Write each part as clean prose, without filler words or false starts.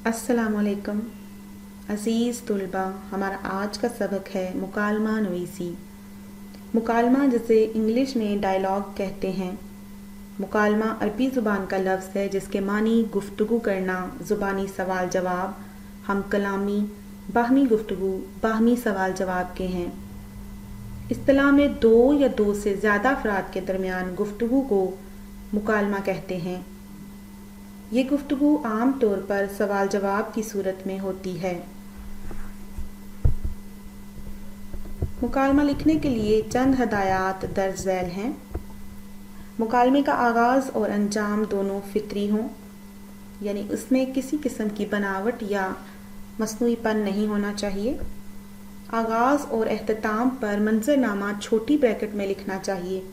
अस्सलाम वालेकुम अज़ीज़ तुलबा। हमारा आज का सबक है मुकालमा नवीसी। मुकालमा जिसे इंग्लिश में डायलॉग कहते हैं। मुकालमा अरबी ज़ुबान का लफ्ज़ है जिसके मानी गुफ्तगू करना, ज़ुबानी सवाल जवाब, हम कलामी, बाहमी गुफ्तगू, बाहमी सवाल जवाब के हैं। इस्तिलाह में दो या दो से ज़्यादा अफराद के दरमियान गुफ्तगू को मुकालमा कहते हैं। ये गुफ्तगू आम तौर पर सवाल जवाब की सूरत में होती है। मुकालमा लिखने के लिए चंद हदायत दर्ज झैल हैं। मुकालमे का आगाज़ और अंजाम दोनों फितरी हों, यानी उसमें किसी किस्म की बनावट या मसनूईपन नहीं होना चाहिए। आगाज़ और अख्ताम पर मंजरनामा छोटी ब्रैकेट में लिखना चाहिए।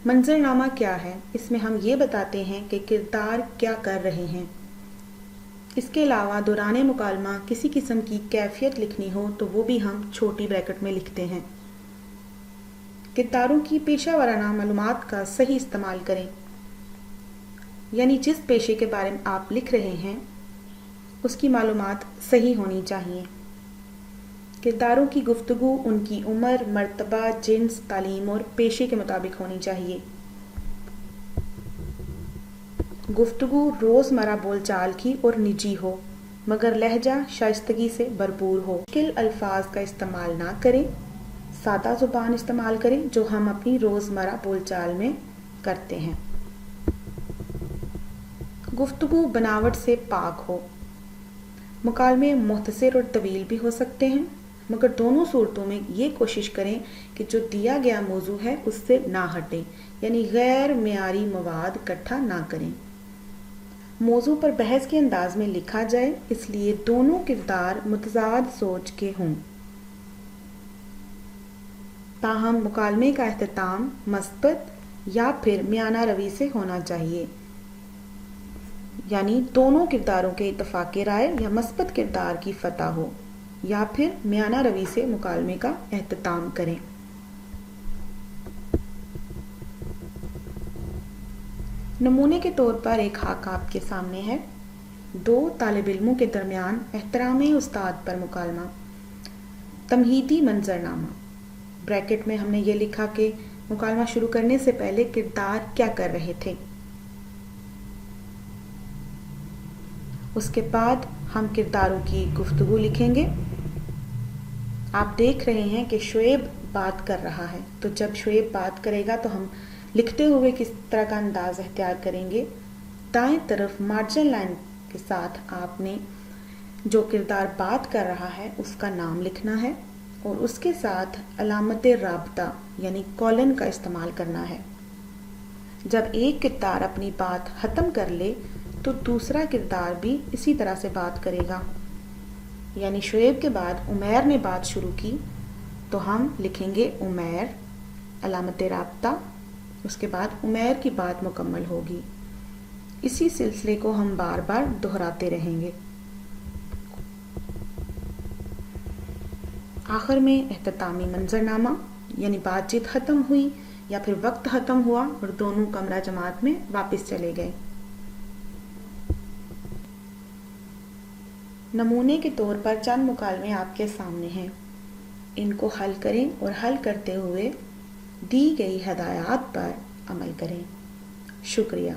मंजरनामा क्या है? इसमें हम ये बताते हैं कि किरदार क्या कर रहे हैं। इसके अलावा दौरान मुकालमा किसी किस्म की कैफियत लिखनी हो तो वो भी हम छोटी ब्रैकेट में लिखते हैं। किरदारों की पेशा वाराना मालूमात का सही इस्तेमाल करें, यानी जिस पेशे के बारे में आप लिख रहे हैं उसकी मालूमात सही होनी चाहिए। किरदारों की गुफ्तगू उनकी उम्र, मर्तबा, जिन्स, तालीम और पेशे के मुताबिक होनी चाहिए। गुफ्तगू रोज़मर्रा बोलचाल की और निजी हो, मगर लहजा शाइस्तगी से भरपूर हो। मुश्किल अल्फाज का इस्तेमाल ना करें, सादा ज़ुबान इस्तेमाल करें जो हम अपनी रोज़मर्रा बोलचाल में करते हैं। गुफ्तगू बनावट से पाक हो। मुकालमे मुख्तसर और तवील भी हो सकते हैं, मगर दोनों सूरतों में ये कोशिश करें कि जो दिया गया मौजू है उससे ना हटें, यानी गैर मेयारी मवाद इकट्ठा ना करें। मौजू पर बहस के अंदाज में लिखा जाए, इसलिए दोनों किरदार मुतजाद सोच के हों। ताहम मुकालमे का अख्ताम मस्बत या फिर मियाना रवी से होना चाहिए, यानी दोनों किरदारों के इत्तफाक़ राय या मस्बत किरदार की फतह हो, या फिर मियाना रवी से मुकालमे का एहतमाम करें। नमूने के तौर पर एक खाक आपके सामने है। दो तालिब इल्मों के दरमियान एहतराम उस्ताद पर मुकालमा। तमहीदी मंजरनामा। ब्रैकेट में हमने ये लिखा कि मुकालमा शुरू करने से पहले किरदार क्या कर रहे थे। उसके बाद हम किरदारों की गुफ्तगू लिखेंगे। आप देख रहे हैं कि शुएब बात कर रहा है, तो जब शुएब बात करेगा तो हम लिखते हुए किस तरह का अंदाज अख्तियार करेंगे। दाएं तरफ मार्जिन लाइन के साथ आपने जो किरदार बात कर रहा है उसका नाम लिखना है और उसके साथ अलामत राबता यानी कॉलन का इस्तेमाल करना है। जब एक किरदार अपनी बात ख़त्म कर ले तो दूसरा किरदार भी इसी तरह से बात करेगा, यानी शुएब के बाद उमैर ने बात शुरू की तो हम लिखेंगे उमैर अलामत राबता, उसके बाद उमैर की बात मुकम्मल होगी। इसी सिलसिले को हम बार बार दोहराते रहेंगे। आखिर में एहततामी मंजरनामा, यानी बातचीत ख़त्म हुई या फिर वक्त ख़त्म हुआ और दोनों कमरा जमात में वापस चले गए। नमूने के तौर पर चंद मुकालमे आपके सामने हैं। इनको हल करें और हल करते हुए दी गई हदायत पर अमल करें। शुक्रिया।